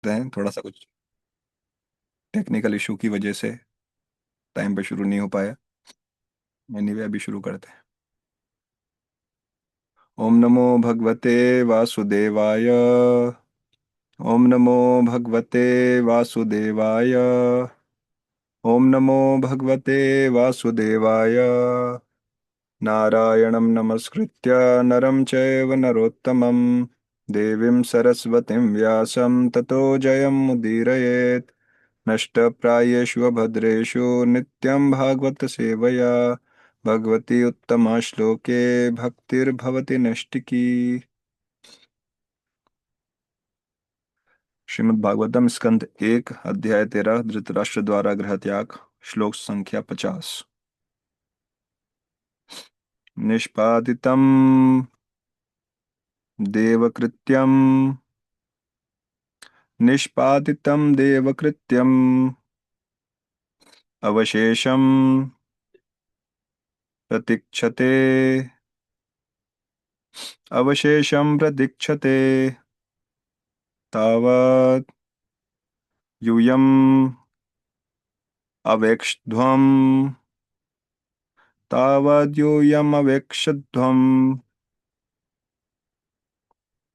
हैं, थोड़ा सा कुछ टेक्निकल इशू की वजह से टाइम पे शुरू नहीं हो पाया। एनीवे अभी शुरू करते हैं। ओम नमो भगवते वासुदेवाय। ओम नमो भगवते वासुदेवाय। ओम नमो भगवते वासुदेवाय। नारायणं नमस्कृत्य नरं चैव नरोत्तमं देवीं सरस्वतीं व्यासं ततो जयमुदीरयेत्। नष्टप्रायेषु अभद्रेषु नित्यं भागवत सेवया भगवती उत्तमा श्लोके भक्तिर्भवति नैष्टिकी। श्रीमद् भागवतम स्कंद 1 अध्याय 13 धृतराष्ट्र द्वारा गृह त्याग। श्लोक संख्या 50। निष्पादितं देवकृत्यं निष्पादितं देवकृत्यम् अवशेषं प्रतीक्षते अवशेषं प्रतीक्षते तावत् यूयम् अवेक्ष्ध्वम् तावद्यूयमवेक्षध्वम्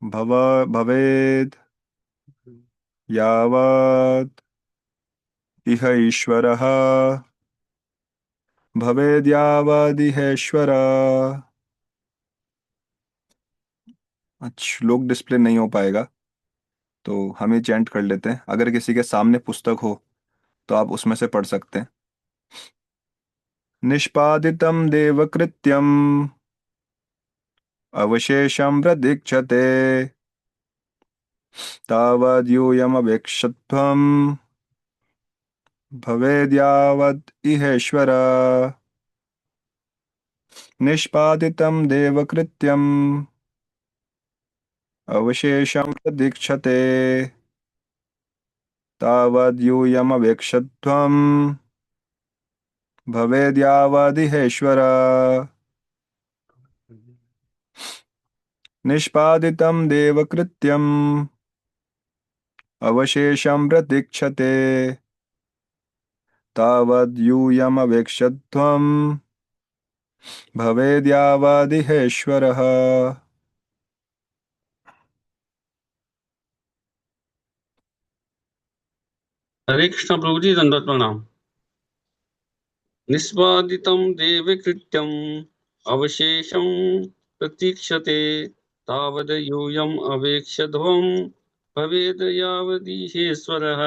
भवेद् यावत् इह ईश्वरः भवेद्यावदिहेश्वर। अच्छा, श्लोक डिस्प्ले नहीं हो पाएगा तो हम ही चैंट कर लेते हैं। अगर किसी के सामने पुस्तक हो तो आप उसमें से पढ़ सकते हैं। निष्पादितं देवकृत्यम् अवशेषं प्रतीक्षते तावद्यूयमवेक्षध्वम् भवेद्यावद् इहेश्वर। निष्पादितं देवकृत्यम् अवशेषं प्रतीक्षते तावद्यूयमवेक्षध्वम् भवेद्यावदिहेश्वर। निष्पादितं देवकृत्यम् अवशेषं प्रतीक्षते तावद्यूयमवेक्षध्वम् भवेद्यावदिहेश्वरः। हरे कृष्ण प्रभु जी, दंडवत प्रणाम। निष्पादितं देवकृत्यम् अवशेषं प्रतीक्षते तावद यूयम् अवेक्षध्वम् भवेद यावदीहेश्वरः।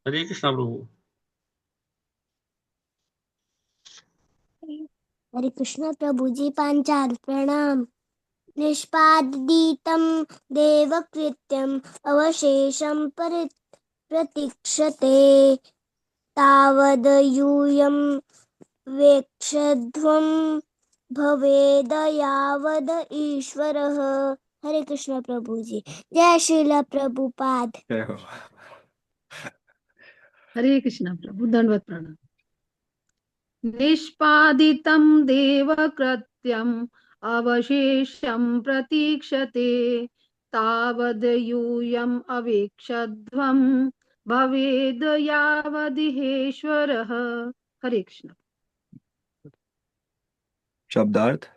हरे कृष्ण प्रभु। हरे कृष्ण प्रभु जी, पांचाल प्रणाम। निष्पादितं देवकृत्यम् अवशेषं प्रतीक्षते तावद यूयं वेक्षध्वं भवेद यावद ईश्वरः। हरे कृष्ण प्रभु जी। जय श्रीला प्रभुपाद। जय हो। हरे कृष्ण प्रभु, दंडवत प्रणाम। निष्पादितं देवकृत्यम् अवशेषं प्रतीक्षते तावद् यूयम् अवेक्षध्वं भवेद् यावदिहेश्वरः। हरे कृष्ण। शब्दार्थ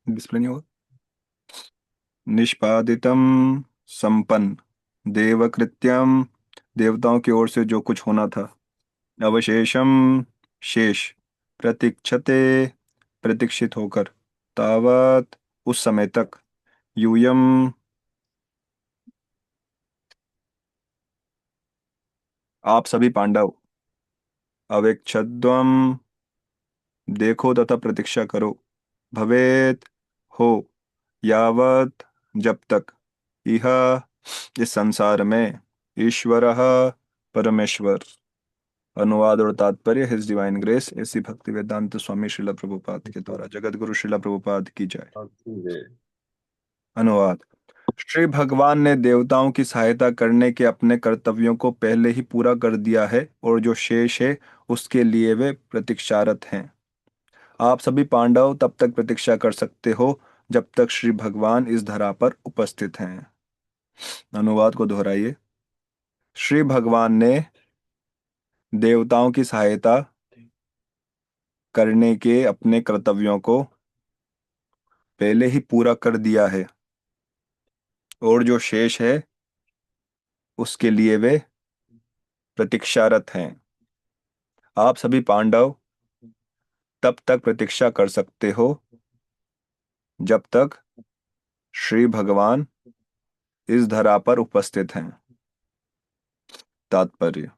डिस्प्ले नहीं होगा। निष्पादितम संपन्न देवकृत्यम देवताओं की ओर से जो कुछ होना था। अवशेषम शेष प्रतीक्षते प्रतीक्षित होकर तावत उस समय तक यूयम आप सभी पांडव अवेक्षद्वम देखो तथा प्रतीक्षा करो भवेत हो यावत जब तक यह इस संसार में ईश्वरः परमेश्वर। अनुवाद और तात्पर्य हिज डिवाइन ग्रेस ऐसी भक्ति वेदांत स्वामी श्रील प्रभुपाद के द्वारा जगत गुरु श्रील प्रभुपाद की जय। अनुवाद। श्री भगवान ने देवताओं की सहायता करने के अपने कर्तव्यों को पहले ही पूरा कर दिया है और जो शेष है उसके लिए वे प्रतीक्षारत हैं। आप सभी पांडव तब तक प्रतीक्षा कर सकते हो जब तक श्री भगवान इस धरा पर उपस्थित हैं। अनुवाद को दोहराइए। श्री भगवान ने देवताओं की सहायता करने के अपने कर्तव्यों को पहले ही पूरा कर दिया है, और जो शेष है उसके लिए वे प्रतीक्षारत हैं। आप सभी पांडव तब तक प्रतीक्षा कर सकते हो जब तक श्री भगवान इस धरा पर उपस्थित हैं। तात्पर्य।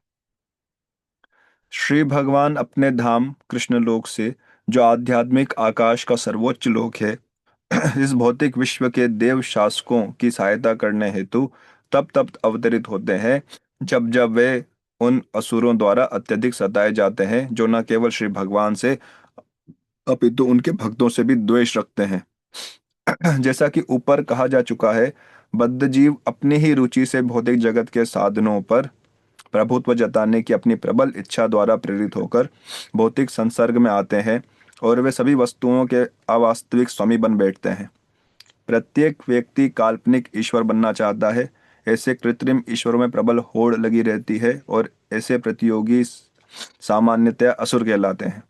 श्री भगवान अपने धाम कृष्णलोक से, जो आध्यात्मिक आकाश का सर्वोच्च लोक है, इस भौतिक विश्व के देव शासकों की सहायता करने हेतु तब तब अवतरित होते हैं जब जब वे उन असुरों द्वारा अत्यधिक सताए जाते हैं जो न केवल श्री भगवान से अपितु उनके भक्तों से भी द्वेष रखते हैं। जैसा कि ऊपर कहा जा चुका है, बद्ध जीव अपनी ही रुचि से भौतिक जगत के साधनों पर प्रभुत्व जताने की अपनी प्रबल इच्छा द्वारा प्रेरित होकर भौतिक संसर्ग में आते हैं और वे सभी वस्तुओं के अवास्तविक स्वामी बन बैठते हैं। प्रत्येक व्यक्ति काल्पनिक ईश्वर बनना चाहता है। ऐसे कृत्रिम ईश्वरों में प्रबल होड़ लगी रहती है और ऐसे प्रतियोगी सामान्यतया असुर कहलाते हैं।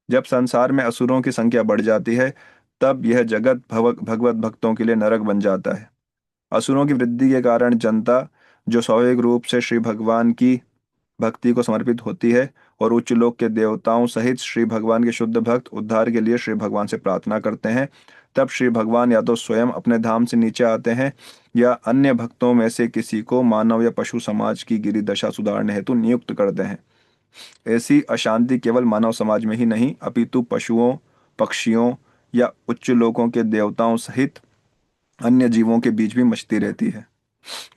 जब संसार में असुरों की संख्या बढ़ जाती है, तब यह जगत भगवत भक्तों के लिए नरक बन जाता है। असुरों की वृद्धि के कारण जनता, जो स्वाभाविक रूप से श्री भगवान की भक्ति को समर्पित होती है, और उच्च लोक के देवताओं सहित श्री भगवान के शुद्ध भक्त उद्धार के लिए श्री भगवान से प्रार्थना करते हैं, तब श्री भगवान या तो स्वयं अपने धाम से नीचे आते हैं या अन्य भक्तों में से किसी को मानव या पशु समाज की गिरिदशा सुधारने हेतु नियुक्त करते हैं। ऐसी अशांति केवल मानव समाज में ही नहीं, अपितु पशुओं, पक्षियों या उच्च लोकों के देवताओं सहित अन्य जीवों के बीच भी मचती रहती है।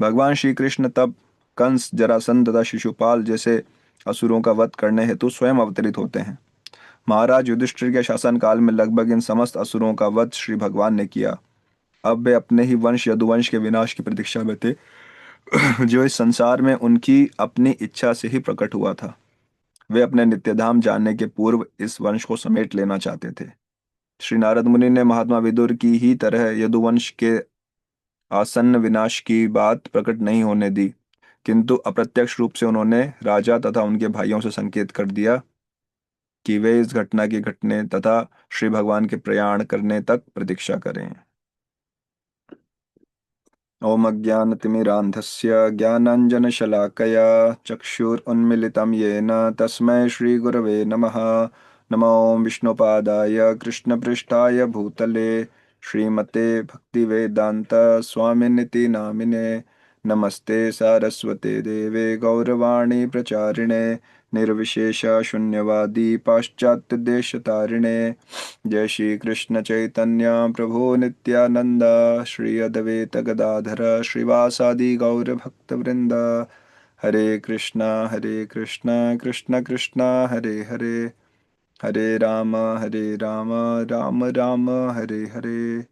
भगवान श्री कृष्ण तब कंस, जरासंध तथा शिशुपाल जैसे असुरों का वध करने हेतु स्वयं अवतरित होते हैं। महाराज युधिष्ठिर के शासन काल में लगभग इन समस्त असुरों का वध श्री भगवान ने किया। अब वे अपने ही वंश यदुवंश के विनाश की प्रतीक्षा में थे, जो इस संसार में उनकी अपनी इच्छा से ही प्रकट हुआ था। वे अपने नित्यधाम जाने के पूर्व इस वंश को समेट लेना चाहते थे। श्री नारद मुनि ने महात्मा विदुर की ही तरह यदुवंश के आसन्न विनाश की बात प्रकट नहीं होने दी, किंतु अप्रत्यक्ष रूप से उन्होंने राजा तथा उनके भाइयों से संकेत कर दिया कि वे इस घटना के घटने तथा श्री भगवान के प्रयाण करने तक प्रतीक्षा करें। ओम अज्ञानतिमिरान्धस्य ज्ञानाञ्जनशलाकया चक्षुरुन्मिलितं येन तस्मै श्रीगुरवे नमः। नमो विष्णुपादाय कृष्णपृष्ठाय भूतले श्रीमते भक्तिवेदान्त स्वामिनिति नामिने। नमस्ते सारस्वते देवे गौरवाणी प्रचारिणे निर्विशेष शून्यवादी पाश्चात्य जय श्री कृष्ण चैतन्य प्रभु नित्यानंद श्री अद्वैत गदाधर श्रीवासादि गौर भक्त वृंद। हरे कृष्णा कृष्ण कृष्ण हरे हरे, हरे राम राम राम हरे हरे।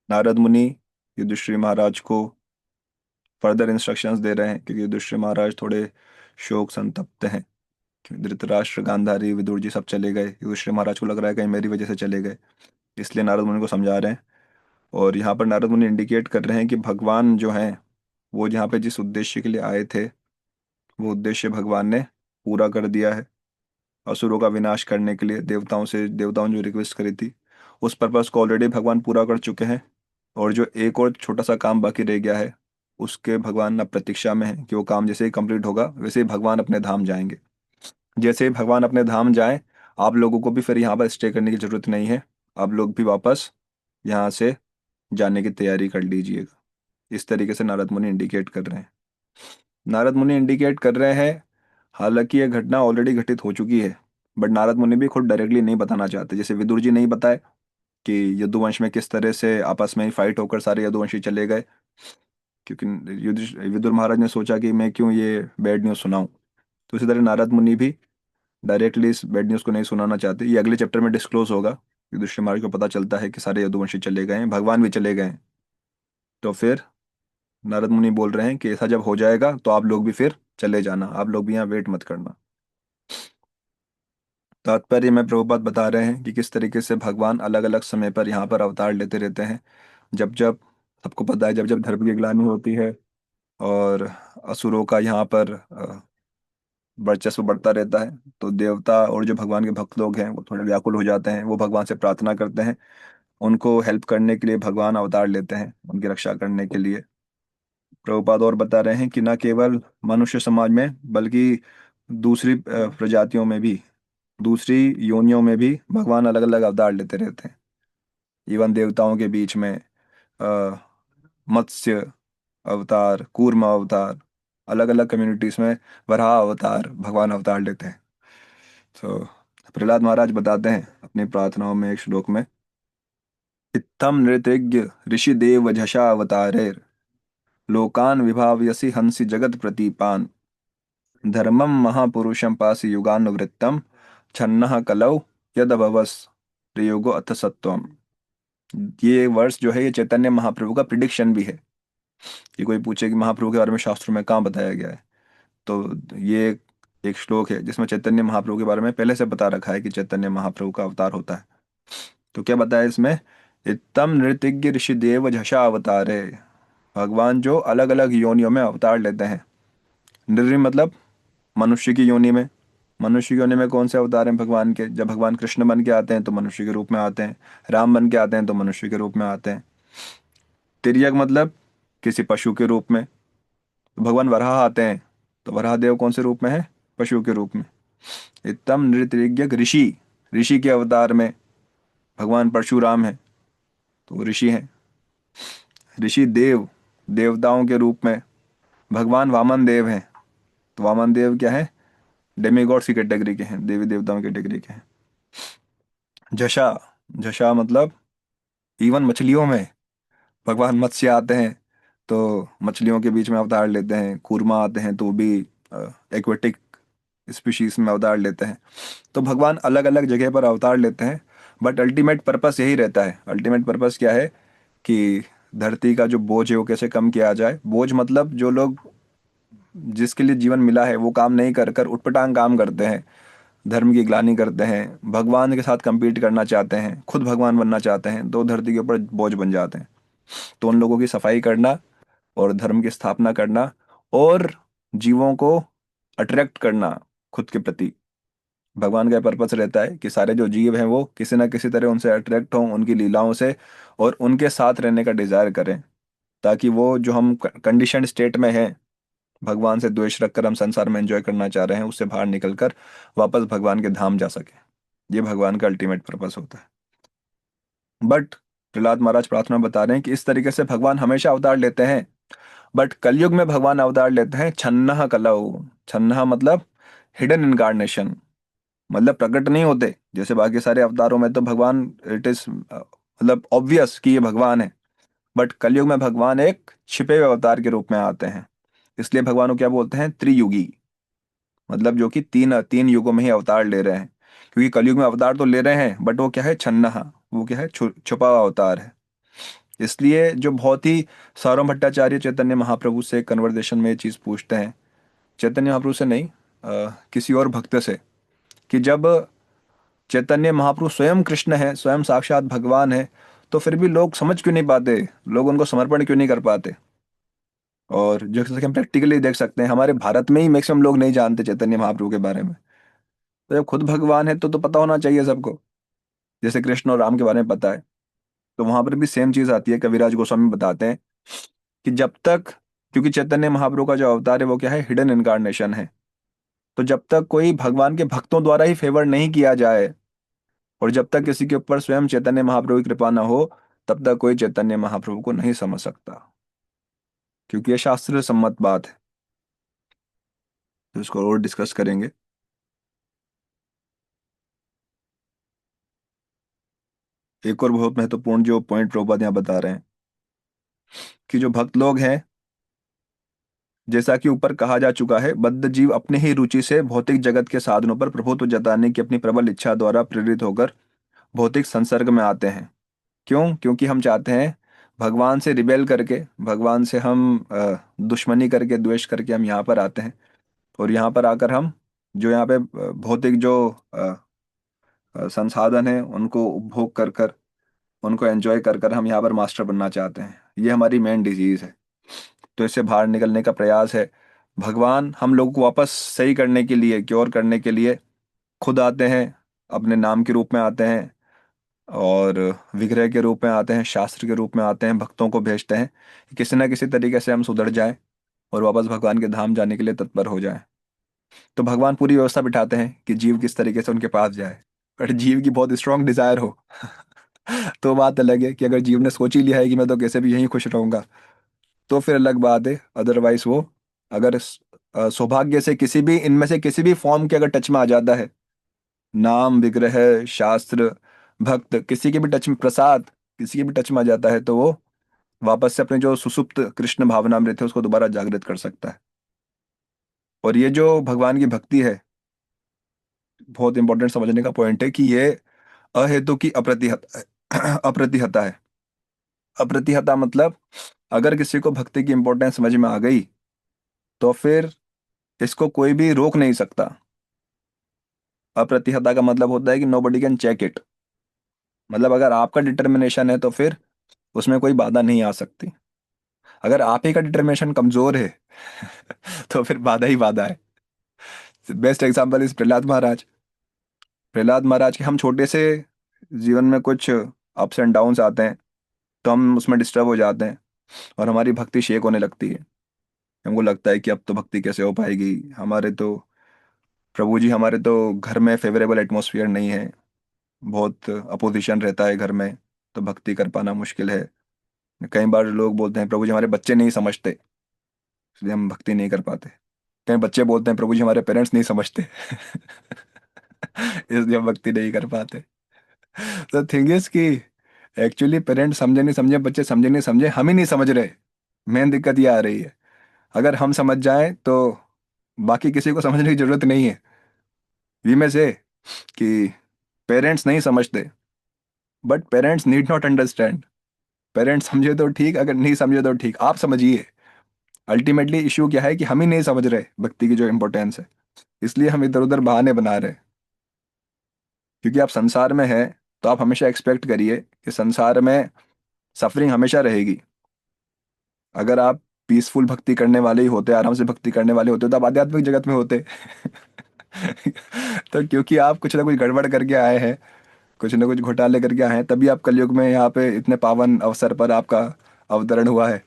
नारद मुनि युधिष्ठिर महाराज को फर्दर इंस्ट्रक्शंस दे रहे हैं, क्योंकि युधिष्ठिर महाराज थोड़े शोक संतप्त हैं। धृतराष्ट्र, गांधारी, विदुर जी सब चले गए। युधिष्ठिर महाराज को लग रहा है कहीं मेरी वजह से चले गए, इसलिए नारद मुनि को समझा रहे हैं। और यहाँ पर नारद मुनि इंडिकेट कर रहे हैं कि भगवान जो हैं, वो यहाँ पे जिस उद्देश्य के लिए आए थे, वो उद्देश्य भगवान ने पूरा कर दिया है। असुरों का विनाश करने के लिए देवताओं ने जो रिक्वेस्ट करी थी, उस पर्पस को ऑलरेडी भगवान पूरा कर चुके हैं। और जो एक और छोटा सा काम बाकी रह गया है, उसके भगवान अब प्रतीक्षा में है कि वो काम जैसे ही कंप्लीट होगा, वैसे ही भगवान अपने धाम जाएंगे। जैसे ही भगवान अपने धाम जाए, आप लोगों को भी फिर यहाँ पर स्टे करने की जरूरत नहीं है। आप लोग भी वापस यहाँ से जाने की तैयारी कर लीजिएगा। इस तरीके से नारद मुनि इंडिकेट कर रहे हैं। नारद मुनि इंडिकेट कर रहे हैं, हालांकि यह घटना ऑलरेडी घटित हो चुकी है, बट नारद मुनि भी खुद डायरेक्टली नहीं बताना चाहते। जैसे विदुर जी नहीं बताए कि यदुवंश में किस तरह से आपस में ही फाइट होकर सारे यदुवंशी चले गए, क्योंकि विदुर महाराज ने सोचा कि मैं क्यों ये बैड न्यूज़ सुनाऊं। तो इसी तरह नारद मुनि भी डायरेक्टली इस बैड न्यूज़ को नहीं सुनाना चाहते। ये अगले चैप्टर में डिस्क्लोज होगा। युधिष्ठिर महाराज को पता चलता है कि सारे यदुवंशी चले गए हैं, भगवान भी चले गए हैं। तो फिर नारद मुनि बोल रहे हैं कि ऐसा जब हो जाएगा तो आप लोग भी फिर चले जाना, आप लोग भी यहाँ वेट मत करना। तात्पर्य में प्रभुपाद बता रहे हैं कि किस तरीके से भगवान अलग अलग समय पर यहाँ पर अवतार लेते रहते हैं। जब जब सबको पता है, जब जब धर्म की ग्लानि होती है और असुरों का यहाँ पर वर्चस्व बढ़ता रहता है, तो देवता और जो भगवान के भक्त लोग हैं वो थोड़े व्याकुल हो जाते हैं, वो भगवान से प्रार्थना करते हैं। उनको हेल्प करने के लिए भगवान अवतार लेते हैं, उनकी रक्षा करने के लिए। प्रभुपाद और बता रहे हैं कि न केवल मनुष्य समाज में बल्कि दूसरी प्रजातियों में भी, दूसरी योनियों में भी भगवान अलग अलग अवतार लेते रहते हैं। इवन देवताओं के बीच में अ, मत्स्य अवतार, कूर्म अवतार, अलग अलग कम्युनिटीज में वराह अवतार, भगवान अवतार लेते हैं। तो प्रहलाद महाराज बताते हैं अपनी प्रार्थनाओं में एक श्लोक में, इत्थम नृतज्ञ ऋषि देव झषा अवतारेर लोकान विभावयसि हंसि जगत प्रतीपान धर्मम महापुरुषम पासि युगानुवृत्तम छन्नः कलौ यदभवस् प्रयोगो अथ सत्वम। ये वर्ष जो है ये चैतन्य महाप्रभु का प्रिडिक्शन भी है। कि कोई पूछे कि महाप्रभु के बारे में शास्त्रों में कहाँ बताया गया है, तो ये एक श्लोक है जिसमें चैतन्य महाप्रभु के बारे में पहले से बता रखा है कि चैतन्य महाप्रभु का अवतार होता है। तो क्या बताया इसमें, इत्तम नृतज्ञ ऋषि देव झषा अवतारे, भगवान जो अलग अलग योनियों में अवतार लेते हैं। नृ मतलब मनुष्य की योनि में। मनुष्य की योनि में कौन से अवतार हैं भगवान के? जब भगवान कृष्ण बन के आते हैं तो मनुष्य के रूप में आते हैं, राम बन के आते हैं तो मनुष्य के रूप में आते हैं। तिर्यक मतलब किसी पशु के रूप में। तो भगवान वराह आते हैं तो वराह देव कौन से रूप में है? पशु के रूप में। इत्तम नृतज्ञ ऋषि, ऋषि के अवतार में भगवान परशुराम है तो वो ऋषि हैं। ऋषि देव, देवताओं के रूप में भगवान वामन देव हैं। तो वामन देव क्या है? डेमीगॉड्स की कैटेगरी के हैं, देवी देवताओं की कैटेगरी के हैं। झषा, झषा मतलब इवन मछलियों में भगवान मत्स्य आते हैं तो मछलियों के बीच में अवतार लेते हैं। कूर्मा आते हैं तो वो भी एक्वेटिक स्पीशीज में अवतार लेते हैं। तो भगवान अलग अलग जगह पर अवतार लेते हैं, बट अल्टीमेट पर्पस यही रहता है। अल्टीमेट पर्पस क्या है कि धरती का जो बोझ है वो कैसे कम किया जाए। बोझ मतलब जो लोग, जिसके लिए जीवन मिला है वो काम नहीं कर कर उटपटांग काम करते हैं, धर्म की ग्लानि करते हैं, भगवान के साथ compete करना चाहते हैं, खुद भगवान बनना चाहते हैं, तो धरती के ऊपर बोझ बन जाते हैं। तो उन लोगों की सफाई करना और धर्म की स्थापना करना और जीवों को अट्रैक्ट करना खुद के प्रति, भगवान का पर्पस रहता है कि सारे जो जीव हैं वो किसी ना किसी तरह उनसे अट्रैक्ट हों, उनकी लीलाओं से, और उनके साथ रहने का डिजायर करें, ताकि वो जो हम कंडीशन स्टेट में हैं, भगवान से द्वेष रखकर हम संसार में एंजॉय करना चाह रहे हैं, उससे बाहर निकलकर वापस भगवान के धाम जा सके। ये भगवान का अल्टीमेट पर्पस होता है। बट प्रहलाद महाराज प्रार्थना बता रहे हैं कि इस तरीके से भगवान हमेशा अवतार लेते हैं, बट कलयुग में भगवान अवतार लेते हैं छन्नह कलौ। छन्नह मतलब हिडन इनकारनेशन, मतलब प्रकट नहीं होते जैसे बाकी सारे अवतारों में। तो भगवान इट इज मतलब ऑब्वियस कि ये भगवान है, बट कलयुग में भगवान एक छिपे हुए अवतार के रूप में आते हैं। इसलिए भगवान को क्या बोलते हैं? त्रियुगी, मतलब जो कि तीन तीन युगों में ही अवतार ले रहे हैं। क्योंकि कलयुग में अवतार तो ले रहे हैं बट वो क्या है? छन्नहा, वो क्या है? छुपा हुआ अवतार है। इसलिए जो बहुत ही, सारों भट्टाचार्य चैतन्य महाप्रभु से कन्वर्सेशन में ये चीज़ पूछते हैं, चैतन्य महाप्रभु से नहीं, किसी और भक्त से, कि जब चैतन्य महाप्रभु स्वयं कृष्ण है, स्वयं साक्षात भगवान है, तो फिर भी लोग समझ क्यों नहीं पाते, लोग उनको समर्पण क्यों नहीं कर पाते? और जैसे कि हम प्रैक्टिकली देख सकते हैं, हमारे भारत में ही मैक्सिमम लोग नहीं जानते चैतन्य महाप्रभु के बारे में। तो जब खुद भगवान है तो पता होना चाहिए सबको। जैसे कृष्ण और राम के बारे में पता है, तो वहां पर भी सेम चीज आती है। कविराज गोस्वामी बताते हैं कि जब तक, क्योंकि चैतन्य महाप्रभु का जो अवतार है वो क्या है? हिडन इनकारनेशन है। तो जब तक कोई भगवान के भक्तों द्वारा ही फेवर नहीं किया जाए, और जब तक किसी के ऊपर स्वयं चैतन्य महाप्रभु की कृपा ना हो, तब तक कोई चैतन्य महाप्रभु को नहीं समझ सकता, क्योंकि ये शास्त्र सम्मत बात है। तो इसको और डिस्कस करेंगे। एक और बहुत महत्वपूर्ण जो पॉइंट प्रभुपाद यहाँ बता रहे हैं, कि जो भक्त लोग हैं, जैसा कि ऊपर कहा जा चुका है, बद्ध जीव अपने ही रुचि से भौतिक जगत के साधनों पर प्रभुत्व जताने की अपनी प्रबल इच्छा द्वारा प्रेरित होकर भौतिक संसर्ग में आते हैं। क्यों? क्योंकि हम चाहते हैं भगवान से रिबेल करके, भगवान से हम दुश्मनी करके, द्वेष करके हम यहाँ पर आते हैं। और यहाँ पर आकर हम जो यहाँ पे भौतिक जो संसाधन है उनको उपभोग कर कर, उनको एंजॉय कर कर हम यहाँ पर मास्टर बनना चाहते हैं। ये हमारी मेन डिजीज है। तो इससे बाहर निकलने का प्रयास है। भगवान हम लोगों को वापस सही करने के लिए, क्योर करने के लिए खुद आते हैं, अपने नाम के रूप में आते हैं, और विग्रह के रूप में आते हैं, शास्त्र के रूप में आते हैं, भक्तों को भेजते हैं कि किसी ना किसी तरीके से हम सुधर जाएं और वापस भगवान के धाम जाने के लिए तत्पर हो जाएं। तो भगवान पूरी व्यवस्था बिठाते हैं कि जीव किस तरीके से उनके पास जाए। पर जीव की बहुत स्ट्रांग डिजायर हो तो बात अलग है कि अगर जीव ने सोच ही लिया है कि मैं तो कैसे भी यहीं खुश रहूंगा, तो फिर अलग बात है। अदरवाइज वो अगर सौभाग्य से किसी भी इनमें से किसी भी फॉर्म के अगर टच में आ जाता है, नाम, विग्रह, शास्त्र, भक्त, किसी के भी टच में, प्रसाद किसी के भी टच में आ जाता है, तो वो वापस से अपने जो सुसुप्त कृष्ण भावनामृत है उसको दोबारा जागृत कर सकता है। और ये जो भगवान की भक्ति है, बहुत इंपॉर्टेंट समझने का पॉइंट है कि ये अहेतु की अप्रतिहत अप्रतिहता है। अप्रतिहता मतलब अगर किसी को भक्ति की इंपॉर्टेंस समझ में आ गई तो फिर इसको कोई भी रोक नहीं सकता। अप्रतिहता का मतलब होता है कि nobody can check it. मतलब अगर आपका डिटर्मिनेशन है तो फिर उसमें कोई बाधा नहीं आ सकती। अगर आप ही का डिटर्मिनेशन कमजोर है तो फिर बाधा ही बाधा है। बेस्ट एग्जांपल इज प्रहलाद महाराज। प्रहलाद महाराज के हम छोटे से जीवन में कुछ अप्स एंड डाउन्स आते हैं तो हम उसमें डिस्टर्ब हो जाते हैं और हमारी भक्ति शेक होने लगती है। हमको लगता है कि अब तो भक्ति कैसे हो पाएगी, हमारे तो प्रभु जी, हमारे तो घर में फेवरेबल एटमॉस्फेयर नहीं है, बहुत अपोजिशन रहता है घर में, तो भक्ति कर पाना मुश्किल है। कई बार लोग बोलते हैं प्रभु जी हमारे बच्चे नहीं समझते, इसलिए हम भक्ति नहीं कर पाते। कई बच्चे बोलते हैं प्रभु जी हमारे पेरेंट्स नहीं समझते इसलिए हम भक्ति नहीं कर पाते। तो थिंग इज कि एक्चुअली पेरेंट्स समझे नहीं समझे, बच्चे समझे नहीं समझे, हम ही नहीं समझ रहे। मेन दिक्कत ये आ रही है। अगर हम समझ जाएं तो बाकी किसी को समझने की जरूरत नहीं है। वी में से कि पेरेंट्स नहीं समझते, but parents need not understand. Parents समझे तो ठीक, अगर नहीं समझे तो ठीक, आप समझिए। अल्टीमेटली इश्यू क्या है कि हम ही नहीं समझ रहे भक्ति की जो इंपॉर्टेंस है, इसलिए हम इधर उधर बहाने बना रहे हैं। क्योंकि आप संसार में हैं तो आप हमेशा एक्सपेक्ट करिए कि संसार में सफरिंग हमेशा रहेगी। अगर आप पीसफुल भक्ति करने वाले ही होते, आराम से भक्ति करने वाले होते, तो आप आध्यात्मिक जगत में होते तो क्योंकि आप कुछ ना कुछ गड़बड़ करके आए हैं, कुछ ना कुछ घोटाले करके आए हैं, तभी आप कलयुग में यहाँ पे इतने पावन अवसर पर आपका अवतरण हुआ है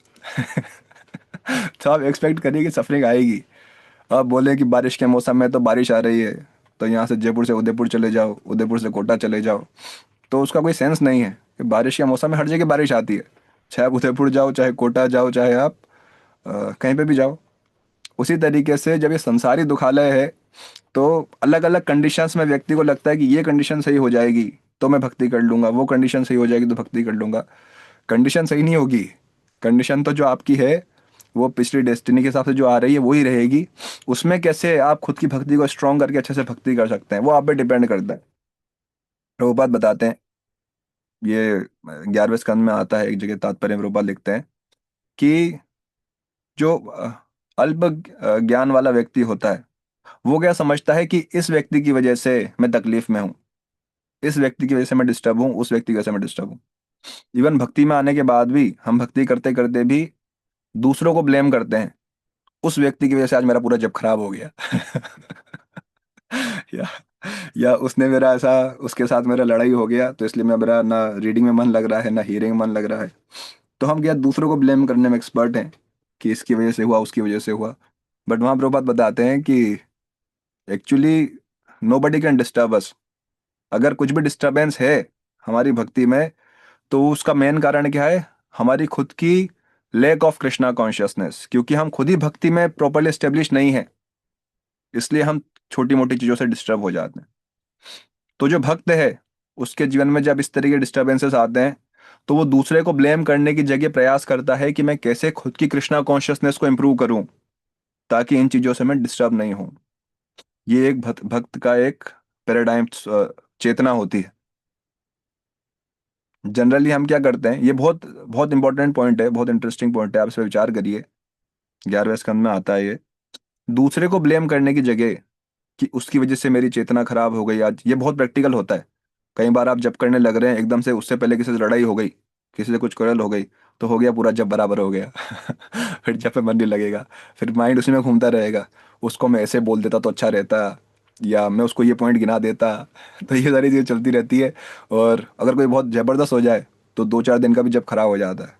तो आप एक्सपेक्ट करिए कि सफरिंग आएगी। आप बोले कि बारिश के मौसम में तो बारिश आ रही है, तो यहाँ से जयपुर से उदयपुर चले जाओ, उदयपुर से कोटा चले जाओ, तो उसका कोई सेंस नहीं है कि बारिश के मौसम में हर जगह बारिश आती है। चाहे आप उदयपुर जाओ, चाहे कोटा जाओ, चाहे आप कहीं पे भी जाओ। उसी तरीके से जब ये संसारी दुखालय है तो अलग अलग कंडीशंस में व्यक्ति को लगता है कि ये कंडीशन सही हो जाएगी तो मैं भक्ति कर लूंगा, वो कंडीशन सही हो जाएगी तो भक्ति कर लूंगा। कंडीशन सही नहीं होगी। कंडीशन तो जो आपकी है वो पिछली डेस्टिनी के हिसाब से जो आ रही है वही रहेगी। उसमें कैसे आप खुद की भक्ति को स्ट्रॉन्ग करके अच्छे से भक्ति कर सकते हैं वो आप पे डिपेंड करता है। प्रभुपाद बताते हैं, ये 11वें स्कंद में आता है एक जगह, तात्पर्य में प्रभुपाद लिखते हैं कि जो अल्प ज्ञान वाला व्यक्ति होता है वो क्या समझता है कि इस व्यक्ति की वजह से मैं तकलीफ में हूँ, इस व्यक्ति की वजह से मैं डिस्टर्ब हूँ, उस व्यक्ति की वजह से मैं डिस्टर्ब हूँ। इवन भक्ति में आने के बाद भी हम भक्ति करते करते भी दूसरों को ब्लेम करते हैं, उस व्यक्ति की वजह से आज मेरा पूरा जब खराब हो गया या या उसने मेरा ऐसा, उसके साथ मेरा लड़ाई हो गया तो इसलिए मैं, मेरा ना रीडिंग में मन लग रहा है ना हीयरिंग में मन लग रहा है। तो हम क्या दूसरों को ब्लेम करने में एक्सपर्ट हैं कि इसकी वजह से हुआ, उसकी वजह से हुआ। बट वहाँ प्रभुपाद बताते हैं कि actually nobody can disturb us. अगर कुछ भी डिस्टरबेंस है हमारी भक्ति में तो उसका मेन कारण क्या है, हमारी खुद की लैक ऑफ कृष्णा कॉन्शियसनेस। क्योंकि हम खुद ही भक्ति में प्रॉपरली स्टेब्लिश नहीं है, इसलिए हम छोटी मोटी चीजों से डिस्टर्ब हो जाते हैं। तो जो भक्त है उसके जीवन में जब इस तरह के डिस्टरबेंसेस आते हैं तो वो दूसरे को ब्लेम करने की जगह प्रयास करता है कि मैं कैसे खुद की कृष्णा कॉन्शियसनेस को इंप्रूव करूं ताकि इन चीजों से मैं डिस्टर्ब नहीं हूं। ये एक भक्त का एक पैराडाइम, चेतना होती है। जनरली हम क्या करते हैं, ये बहुत बहुत इंपॉर्टेंट पॉइंट है, बहुत इंटरेस्टिंग पॉइंट है, आप इस पर विचार करिए। 11वें स्कंद में आता है ये। दूसरे को ब्लेम करने की जगह कि उसकी वजह से मेरी चेतना खराब हो गई आज, ये बहुत प्रैक्टिकल होता है। कई बार आप जब करने लग रहे हैं, एकदम से उससे पहले किसी से लड़ाई हो गई, किसी से कुछ quarrel हो गई, तो हो गया पूरा जब बराबर हो गया। फिर जब पे मन नहीं लगेगा, फिर माइंड उसी में घूमता रहेगा, उसको मैं ऐसे बोल देता तो अच्छा रहता, या मैं उसको ये पॉइंट गिना देता। तो ये सारी चीज़ें चलती रहती है। और अगर कोई बहुत ज़बरदस्त हो जाए तो 2-4 दिन का भी जब खराब हो जाता है।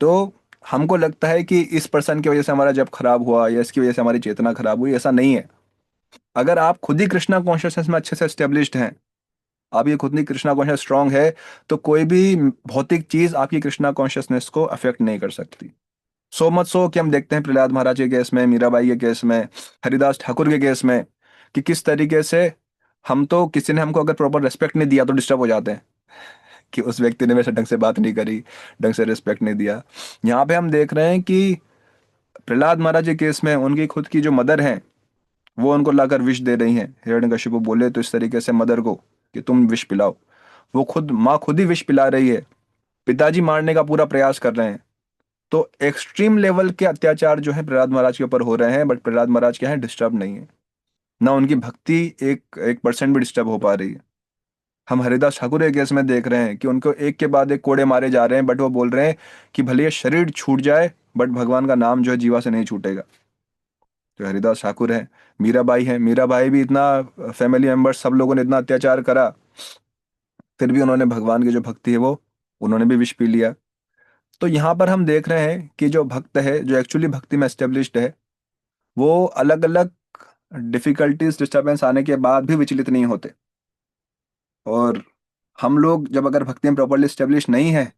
तो हमको लगता है कि इस पर्सन की वजह से हमारा जब खराब हुआ या इसकी वजह से हमारी चेतना खराब हुई, ऐसा नहीं है। अगर आप खुद ही कृष्णा कॉन्शियसनेस में अच्छे से एस्टेब्लिश्ड हैं, आप ये खुद ही कृष्णा कॉन्शियस स्ट्रांग है, तो कोई भी भौतिक चीज आपकी कृष्णा कॉन्शियसनेस को अफेक्ट नहीं कर सकती। सो मच सो कि हम देखते हैं प्रहलाद महाराज के केस में, मीराबाई के केस में, हरिदास ठाकुर के केस में, कि किस तरीके से हम तो किसी ने हमको अगर प्रॉपर रिस्पेक्ट नहीं दिया तो डिस्टर्ब हो जाते हैं, कि उस व्यक्ति ने वैसे ढंग से बात नहीं करी, ढंग से रिस्पेक्ट नहीं दिया। यहाँ पे हम देख रहे हैं कि प्रहलाद महाराज के केस में उनकी खुद की जो मदर है, वो उनको लाकर विष दे रही हैं। हिरण्यकशिपु बोले तो इस तरीके से मदर को कि तुम विष पिलाओ, वो खुद माँ खुद ही विष पिला रही है, पिताजी मारने का पूरा प्रयास कर रहे हैं। तो एक्सट्रीम लेवल के अत्याचार जो है प्रहलाद महाराज के ऊपर हो रहे हैं, बट प्रहलाद महाराज क्या है, डिस्टर्ब नहीं है, ना उनकी भक्ति एक एक परसेंट भी डिस्टर्ब हो पा रही है। हम हरिदास ठाकुर के केस में देख रहे हैं कि उनको एक के बाद एक कोड़े मारे जा रहे हैं, बट वो बोल रहे हैं कि भले ये शरीर छूट जाए बट भगवान का नाम जो है जीवा से नहीं छूटेगा। जो हरिदास ठाकुर है, मीराबाई है, मीराबाई भी इतना, फैमिली मेंबर्स सब लोगों ने इतना अत्याचार करा, फिर भी उन्होंने भगवान की जो भक्ति है वो, उन्होंने भी विष पी लिया। तो यहाँ पर हम देख रहे हैं कि जो भक्त है, जो एक्चुअली भक्ति में एस्टेब्लिश्ड है, वो अलग अलग डिफिकल्टीज डिस्टर्बेंस आने के बाद भी विचलित नहीं होते। और हम लोग जब अगर भक्ति में प्रॉपरली एस्टेब्लिश नहीं है,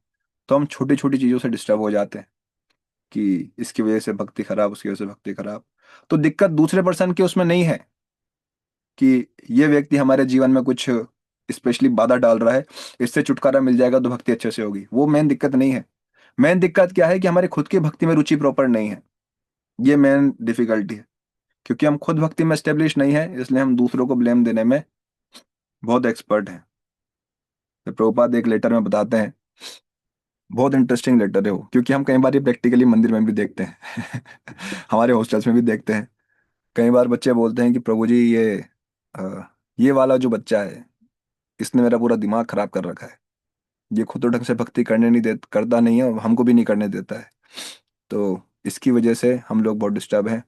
तो हम छोटी छोटी चीज़ों से डिस्टर्ब हो जाते हैं, कि इसकी वजह से भक्ति खराब, उसकी वजह से भक्ति खराब। तो दिक्कत दूसरे पर्सन की उसमें नहीं है कि ये व्यक्ति हमारे जीवन में कुछ स्पेशली बाधा डाल रहा है, इससे छुटकारा मिल जाएगा तो भक्ति अच्छे से होगी, वो मेन दिक्कत नहीं है। मेन दिक्कत क्या है कि हमारे खुद की भक्ति में रुचि प्रॉपर नहीं है, ये मेन डिफिकल्टी है। क्योंकि हम खुद भक्ति में स्टेब्लिश नहीं है, इसलिए हम दूसरों को ब्लेम देने में बहुत एक्सपर्ट हैं। तो प्रभुपाद एक लेटर में बताते हैं, बहुत इंटरेस्टिंग लेटर है वो, क्योंकि हम कई बार ये प्रैक्टिकली मंदिर में भी देखते हैं। हमारे हॉस्टल्स में भी देखते हैं। कई बार बच्चे बोलते हैं कि प्रभु जी अ, ये वाला जो बच्चा है, इसने मेरा पूरा दिमाग खराब कर रखा है, ये खुद तो ढंग से भक्ति करने नहीं दे करता नहीं है और हमको भी नहीं करने देता है, तो इसकी वजह से हम लोग बहुत डिस्टर्ब हैं।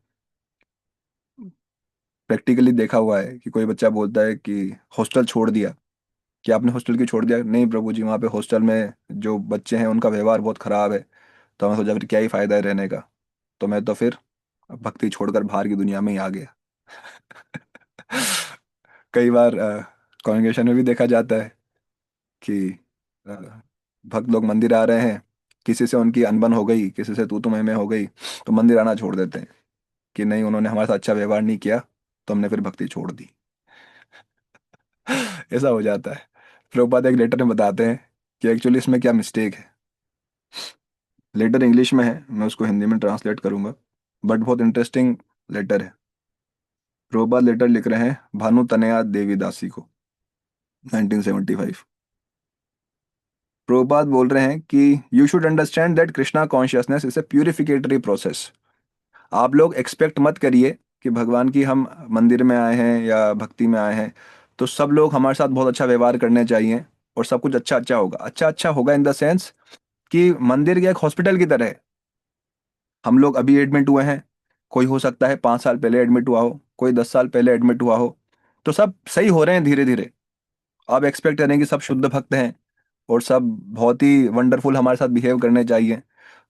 प्रैक्टिकली देखा हुआ है कि कोई बच्चा बोलता है कि हॉस्टल छोड़ दिया, कि आपने हॉस्टल क्यों छोड़ दिया? नहीं प्रभु जी, वहाँ पे हॉस्टल में जो बच्चे हैं उनका व्यवहार बहुत खराब है, तो हमें सोचा फिर क्या ही फायदा है रहने का, तो मैं तो फिर भक्ति छोड़कर बाहर की दुनिया में ही आ गया। कई बार कॉन्ग्रेगेशन में भी देखा जाता है कि अ, भक्त लोग मंदिर आ रहे हैं, किसी से उनकी अनबन हो गई, किसी से तू मैं हो गई, तो मंदिर आना छोड़ देते हैं कि नहीं, उन्होंने हमारे साथ अच्छा व्यवहार नहीं किया, तो हमने फिर भक्ति छोड़ दी। ऐसा हो जाता है। प्रभुपाद एक लेटर में बताते हैं कि एक्चुअली इसमें क्या मिस्टेक है। लेटर इंग्लिश में है, मैं उसको हिंदी में ट्रांसलेट करूंगा, बट बहुत इंटरेस्टिंग लेटर है। प्रभुपाद लेटर लिख रहे हैं भानु तनया देवी दासी को, 1975। प्रभुपाद बोल रहे हैं कि you should understand that Krishna consciousness is a purificatory process. आप लोग एक्सपेक्ट मत करिए कि भगवान की हम मंदिर में आए हैं या भक्ति में आए हैं तो सब लोग हमारे साथ बहुत अच्छा व्यवहार करने चाहिए और सब कुछ अच्छा अच्छा होगा। अच्छा अच्छा होगा इन द सेंस कि मंदिर या एक हॉस्पिटल की तरह है। हम लोग अभी एडमिट हुए हैं, कोई हो सकता है 5 साल पहले एडमिट हुआ हो, कोई 10 साल पहले एडमिट हुआ हो, तो सब सही हो रहे हैं धीरे धीरे। आप एक्सपेक्ट करें कि सब शुद्ध भक्त हैं और सब बहुत ही वंडरफुल हमारे साथ बिहेव करने चाहिए,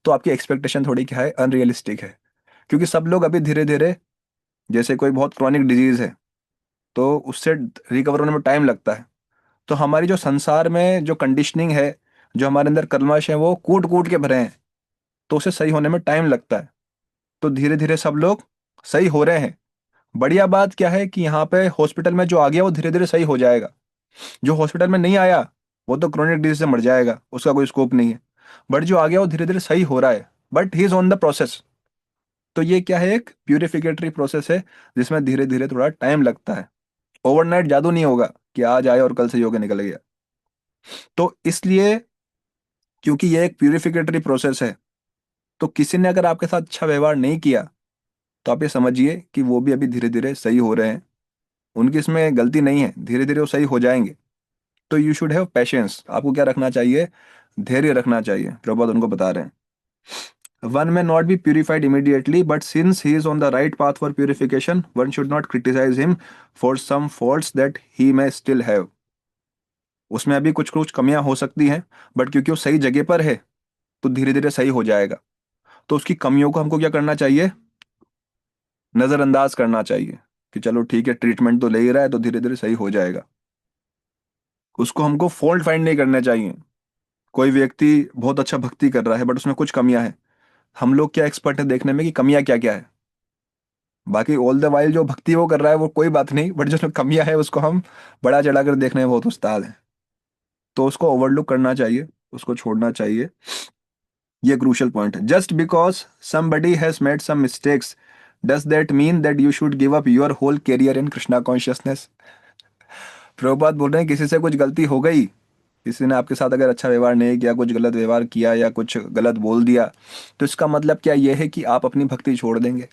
तो आपकी एक्सपेक्टेशन थोड़ी क्या है, अनरियलिस्टिक है। क्योंकि सब लोग अभी धीरे धीरे, जैसे कोई बहुत क्रॉनिक डिजीज है तो उससे रिकवर होने में टाइम लगता है। तो हमारी जो संसार में जो कंडीशनिंग है, जो हमारे अंदर कल्मश है, वो कूट कूट के भरे हैं, तो उसे सही होने में टाइम लगता है। तो धीरे धीरे सब लोग सही हो रहे हैं। बढ़िया बात क्या है कि यहाँ पे हॉस्पिटल में जो आ गया वो धीरे धीरे सही हो जाएगा, जो हॉस्पिटल में नहीं आया वो तो क्रोनिक डिजीज से मर जाएगा, उसका कोई स्कोप नहीं है। बट जो आ गया वो धीरे धीरे सही हो रहा है, but he is on the process. तो ये क्या है, एक प्यूरिफिकेटरी प्रोसेस है जिसमें धीरे धीरे थोड़ा टाइम लगता है। ओवरनाइट जादू नहीं होगा कि आज आए और कल से योगा निकल गया। तो इसलिए, क्योंकि ये एक प्यूरिफिकेटरी प्रोसेस है, तो किसी ने अगर आपके साथ अच्छा व्यवहार नहीं किया तो आप ये समझिए कि वो भी अभी धीरे धीरे सही हो रहे हैं, उनकी इसमें गलती नहीं है, धीरे धीरे वो सही हो जाएंगे। तो यू शुड हैव पेशेंस, आपको क्या रखना चाहिए, धैर्य रखना चाहिए। प्रभुपाद उनको बता रहे हैं, one may not be purified immediately, but since he is on the right path for purification, one should not criticize him for some faults that he may still have. उसमें अभी कुछ कुछ कमियां हो सकती हैं, बट क्योंकि वो सही जगह पर है तो धीरे धीरे सही हो जाएगा। तो उसकी कमियों को हमको क्या करना चाहिए, नजरअंदाज करना चाहिए कि चलो ठीक है, ट्रीटमेंट तो ले ही रहा है तो धीरे धीरे सही हो जाएगा। उसको हमको फॉल्ट फाइंड नहीं करना चाहिए। कोई व्यक्ति बहुत अच्छा भक्ति कर रहा है बट उसमें कुछ कमियां हैं, हम लोग क्या एक्सपर्ट है देखने में कि कमियां क्या क्या है। बाकी ऑल द वाइल जो भक्ति वो कर रहा है वो कोई बात नहीं, बट जो कमियां है उसको हम बड़ा चढ़ा कर देखने में बहुत उस्ताद हैं। तो उसको ओवरलुक करना चाहिए, उसको छोड़ना चाहिए। ये क्रूशियल पॉइंट है। Just because somebody has made some mistakes does that mean that you should give up your whole career in Krishna consciousness. Prabhupada बोल रहे हैं किसी से कुछ गलती हो गई, किसी ने आपके साथ अगर अच्छा व्यवहार नहीं किया, कुछ गलत व्यवहार किया या कुछ गलत बोल दिया, तो इसका मतलब क्या ये है कि आप अपनी भक्ति छोड़ देंगे?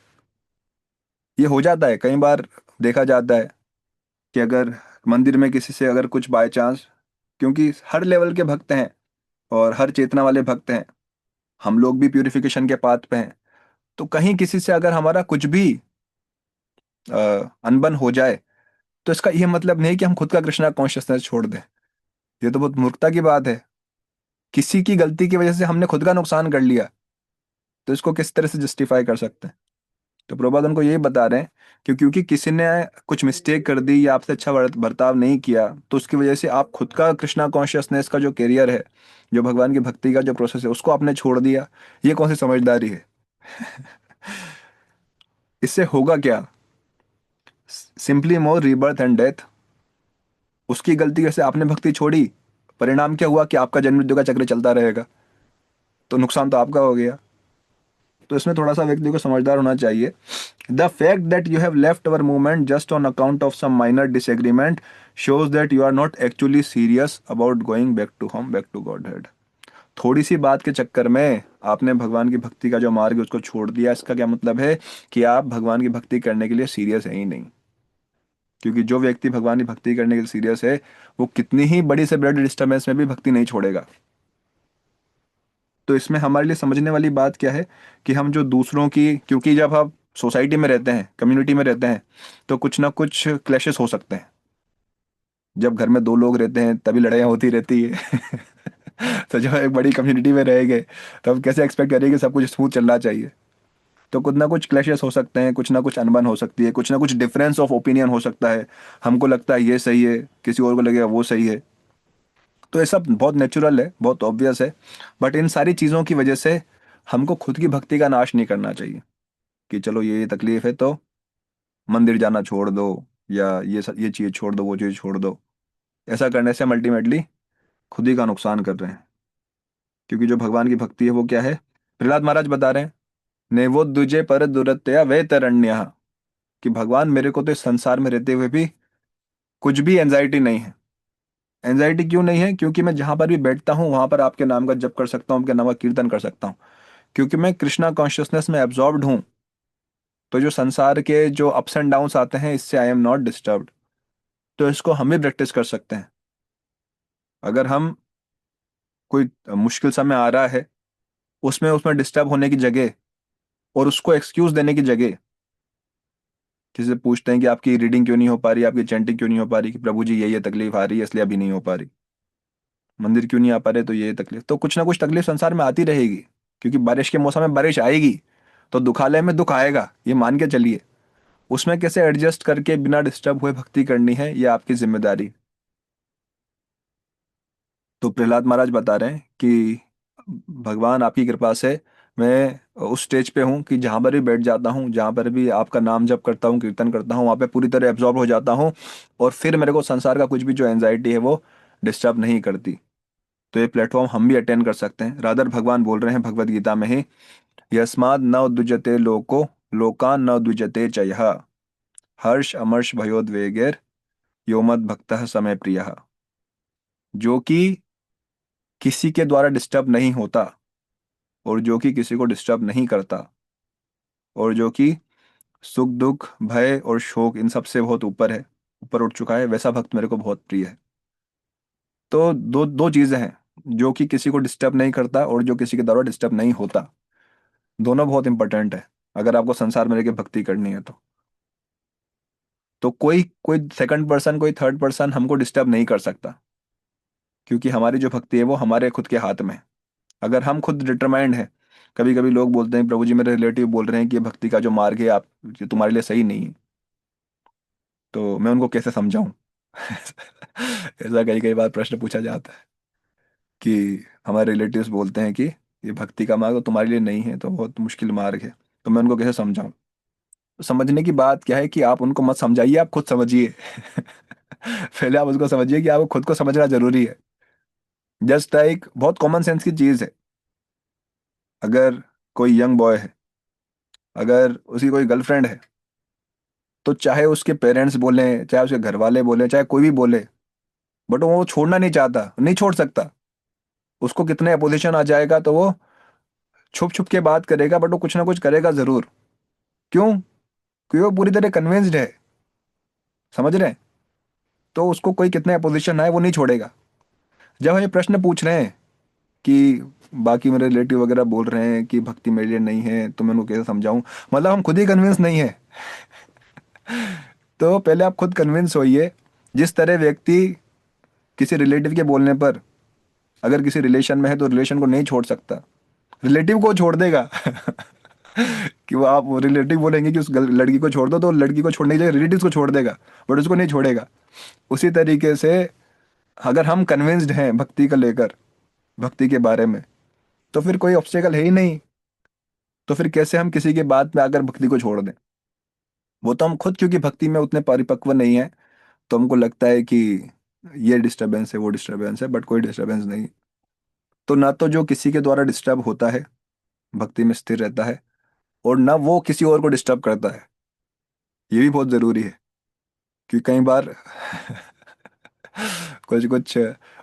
ये हो जाता है कई बार, देखा जाता है कि अगर मंदिर में किसी से अगर कुछ बाय चांस, क्योंकि हर लेवल के भक्त हैं और हर चेतना वाले भक्त हैं, हम लोग भी प्यूरिफिकेशन के पाथ पे हैं, तो कहीं किसी से अगर हमारा कुछ भी अनबन हो जाए, तो इसका ये मतलब नहीं कि हम खुद का कृष्णा कॉन्शियसनेस छोड़ दें। ये तो बहुत मूर्खता की बात है। किसी की गलती की वजह से हमने खुद का नुकसान कर लिया, तो इसको किस तरह से जस्टिफाई कर सकते हैं? तो प्रभुपाद उनको यही बता रहे हैं कि क्योंकि किसी ने कुछ मिस्टेक कर दी या आपसे अच्छा बर्ताव नहीं किया, तो उसकी वजह से आप खुद का कृष्णा कॉन्शियसनेस का जो कैरियर है, जो भगवान की भक्ति का जो प्रोसेस है, उसको आपने छोड़ दिया। ये कौन सी समझदारी है? इससे होगा क्या? Simply more rebirth and death. उसकी गलती से आपने भक्ति छोड़ी, परिणाम क्या हुआ कि आपका जन्म मृत्यु का चक्र चलता रहेगा, तो नुकसान तो आपका हो गया। तो इसमें थोड़ा सा व्यक्ति को समझदार होना चाहिए। The fact that you have left our movement just on account of some minor disagreement shows that you are not actually serious about going back to home, back to godhead. थोड़ी सी बात के चक्कर में आपने भगवान की भक्ति का जो मार्ग है उसको छोड़ दिया, इसका क्या मतलब है कि आप भगवान की भक्ति करने के लिए सीरियस है ही नहीं। क्योंकि जो व्यक्ति भगवान की भक्ति करने के लिए सीरियस है, वो कितनी ही बड़ी से बड़ी डिस्टर्बेंस में भी भक्ति नहीं छोड़ेगा। तो इसमें हमारे लिए समझने वाली बात क्या है कि हम जो दूसरों की, क्योंकि जब आप सोसाइटी में रहते हैं, कम्युनिटी में रहते हैं, तो कुछ ना कुछ क्लैशेस हो सकते हैं। जब घर में दो लोग रहते हैं तभी लड़ाइयाँ होती रहती है। तो जब एक बड़ी कम्युनिटी में रहेंगे तो हम कैसे एक्सपेक्ट करेंगे कि सब कुछ स्मूथ चलना चाहिए? तो कुछ ना कुछ क्लैशेस हो सकते हैं, कुछ ना कुछ अनबन हो सकती है, कुछ ना कुछ डिफरेंस ऑफ ओपिनियन हो सकता है। हमको लगता है ये सही है, किसी और को लगेगा वो सही है। तो ये सब बहुत नेचुरल है, बहुत ऑब्वियस है। बट इन सारी चीज़ों की वजह से हमको खुद की भक्ति का नाश नहीं करना चाहिए कि चलो ये तकलीफ है तो मंदिर जाना छोड़ दो, या ये चीज़ छोड़ दो, वो चीज़ छोड़ दो। ऐसा करने से हम अल्टीमेटली खुद ही का नुकसान कर रहे हैं। क्योंकि जो भगवान की भक्ति है वो क्या है, प्रहलाद महाराज बता रहे हैं, ने वो दुजे पर दुरत्या वे तरण्य, कि भगवान मेरे को तो इस संसार में रहते हुए भी कुछ भी एंजाइटी नहीं है। एंजाइटी क्यों नहीं है? क्योंकि मैं जहां पर भी बैठता हूँ वहां पर आपके नाम का जप कर सकता हूँ, आपके नाम का कीर्तन कर सकता हूँ। क्योंकि मैं कृष्णा कॉन्शियसनेस में एब्जॉर्ब्ड हूँ, तो जो संसार के जो अप्स एंड डाउन्स आते हैं इससे आई एम नॉट डिस्टर्ब्ड। तो इसको हम भी प्रैक्टिस कर सकते हैं। अगर हम कोई मुश्किल समय आ रहा है, उसमें उसमें डिस्टर्ब होने की जगह और उसको एक्सक्यूज देने की जगह, किसी से पूछते हैं कि आपकी रीडिंग क्यों नहीं हो पा रही, आपकी चैंटिंग क्यों नहीं हो पा रही, कि प्रभु जी ये तकलीफ आ रही है इसलिए अभी नहीं हो पा रही। मंदिर क्यों नहीं आ पा रहे, तो ये तकलीफ, तो कुछ ना कुछ तकलीफ संसार में आती रहेगी। क्योंकि बारिश के मौसम में बारिश आएगी, तो दुखालय में दुख आएगा, ये मान के चलिए। उसमें कैसे एडजस्ट करके बिना डिस्टर्ब हुए भक्ति करनी है, ये आपकी जिम्मेदारी। तो प्रहलाद महाराज बता रहे हैं कि भगवान आपकी कृपा से मैं उस स्टेज पे हूँ कि जहाँ पर भी बैठ जाता हूँ, जहाँ पर भी आपका नाम जप करता हूँ, कीर्तन करता हूँ, वहाँ पे पूरी तरह एब्जॉर्ब हो जाता हूँ। और फिर मेरे को संसार का कुछ भी जो एंजाइटी है वो डिस्टर्ब नहीं करती। तो ये प्लेटफॉर्म हम भी अटेंड कर सकते हैं। रादर भगवान बोल रहे हैं भगवद गीता में ही, यस्माद न द्विजते लोको लोकान न द्विजते च यः, हर्ष अमर्ष भयोद्वेगैर यो मद भक्तः समय प्रियः। जो कि किसी के द्वारा डिस्टर्ब नहीं होता, और जो कि किसी को डिस्टर्ब नहीं करता, और जो कि सुख दुख भय और शोक इन सब से बहुत ऊपर है, ऊपर उठ चुका है, वैसा भक्त मेरे को बहुत प्रिय है। तो दो दो चीजें हैं, जो कि किसी को डिस्टर्ब नहीं करता और जो किसी के द्वारा डिस्टर्ब नहीं होता। दोनों बहुत इंपॉर्टेंट है अगर आपको संसार में रहकर भक्ति करनी है तो कोई कोई सेकंड पर्सन, कोई थर्ड पर्सन हमको डिस्टर्ब नहीं कर सकता, क्योंकि हमारी जो भक्ति है वो हमारे खुद के हाथ में है। अगर हम खुद डिटरमाइंड हैं, कभी कभी लोग बोलते हैं प्रभु जी मेरे रिलेटिव बोल रहे हैं कि ये भक्ति का जो मार्ग है आप, ये तुम्हारे लिए सही नहीं है, तो मैं उनको कैसे समझाऊं? ऐसा कई कई बार प्रश्न पूछा जाता है कि हमारे रिलेटिव्स बोलते हैं कि ये भक्ति का मार्ग तो तुम्हारे लिए नहीं है, तो बहुत मुश्किल मार्ग है, तो मैं उनको कैसे समझाऊं? तो समझने की बात क्या है कि आप उनको मत समझाइए, आप खुद समझिए। पहले आप उसको समझिए कि आपको खुद को समझना जरूरी है। जस्ट लाइक बहुत कॉमन सेंस की चीज है, अगर कोई यंग बॉय है, अगर उसकी कोई गर्लफ्रेंड है, तो चाहे उसके पेरेंट्स बोले, चाहे उसके घर वाले बोले, चाहे कोई भी बोले, बट वो छोड़ना नहीं चाहता, नहीं छोड़ सकता। उसको कितने अपोजिशन आ जाएगा तो वो छुप छुप के बात करेगा, बट वो कुछ ना कुछ करेगा जरूर। क्यों? क्योंकि वो पूरी तरह कन्विंस्ड है। समझ रहे हैं? तो उसको कोई कितने अपोजिशन आए वो नहीं छोड़ेगा। जब हम ये प्रश्न पूछ रहे हैं कि बाकी मेरे रिलेटिव वगैरह बोल रहे हैं कि भक्ति मेरे लिए नहीं है, तो मैं उनको कैसे समझाऊं, मतलब हम खुद ही कन्विंस नहीं है। तो पहले आप खुद कन्विंस होइए। जिस तरह व्यक्ति किसी रिलेटिव के बोलने पर, अगर किसी रिलेशन में है तो रिलेशन को नहीं छोड़ सकता, रिलेटिव को छोड़ देगा। कि वो आप रिलेटिव बोलेंगे कि उस लड़की को छोड़ दो, तो लड़की को छोड़ने की जगह रिलेटिव को छोड़ देगा, बट उसको नहीं छोड़ेगा। उसी तरीके से अगर हम कन्विंस्ड हैं भक्ति को लेकर, भक्ति के बारे में, तो फिर कोई ऑब्स्टेकल है ही नहीं। तो फिर कैसे हम किसी के बात में आकर भक्ति को छोड़ दें? वो तो हम खुद क्योंकि भक्ति में उतने परिपक्व नहीं है, तो हमको लगता है कि ये डिस्टरबेंस है, वो डिस्टरबेंस है, बट कोई डिस्टरबेंस नहीं। तो ना तो जो किसी के द्वारा डिस्टर्ब होता है भक्ति में स्थिर रहता है, और ना वो किसी और को डिस्टर्ब करता है। ये भी बहुत जरूरी है, क्योंकि कई बार कुछ कुछ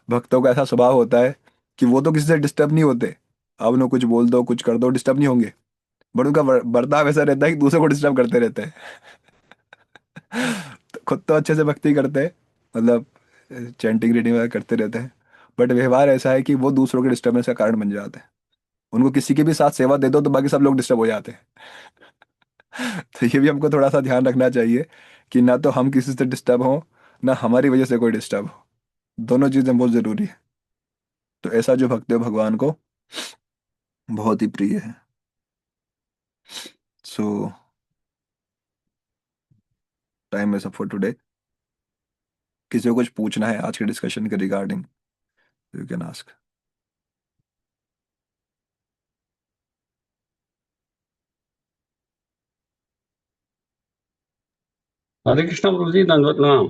भक्तों का ऐसा स्वभाव होता है कि वो तो किसी से डिस्टर्ब नहीं होते, आप उन्हें कुछ बोल दो, कुछ कर दो, डिस्टर्ब नहीं होंगे, बट उनका बर्ताव ऐसा रहता है कि दूसरे को डिस्टर्ब करते रहते हैं। तो खुद तो अच्छे से भक्ति करते हैं, मतलब चैंटिंग रीडिंग वगैरह करते रहते हैं, बट व्यवहार ऐसा है कि वो दूसरों के डिस्टर्बेंस का कारण बन जाते हैं। उनको किसी के भी साथ सेवा दे दो तो बाकी सब लोग डिस्टर्ब हो जाते हैं। तो ये भी हमको थोड़ा सा ध्यान रखना चाहिए कि ना तो हम किसी से डिस्टर्ब हो, ना हमारी वजह से कोई डिस्टर्ब हो। दोनों चीजें बहुत जरूरी है। तो ऐसा जो भक्त है भगवान को बहुत ही प्रिय है। सो time is up for today. किसी को कुछ पूछना है आज के डिस्कशन के रिगार्डिंग, यू कैन आस्क। हरे कृष्ण प्रभु जी, दंडवत प्रणाम।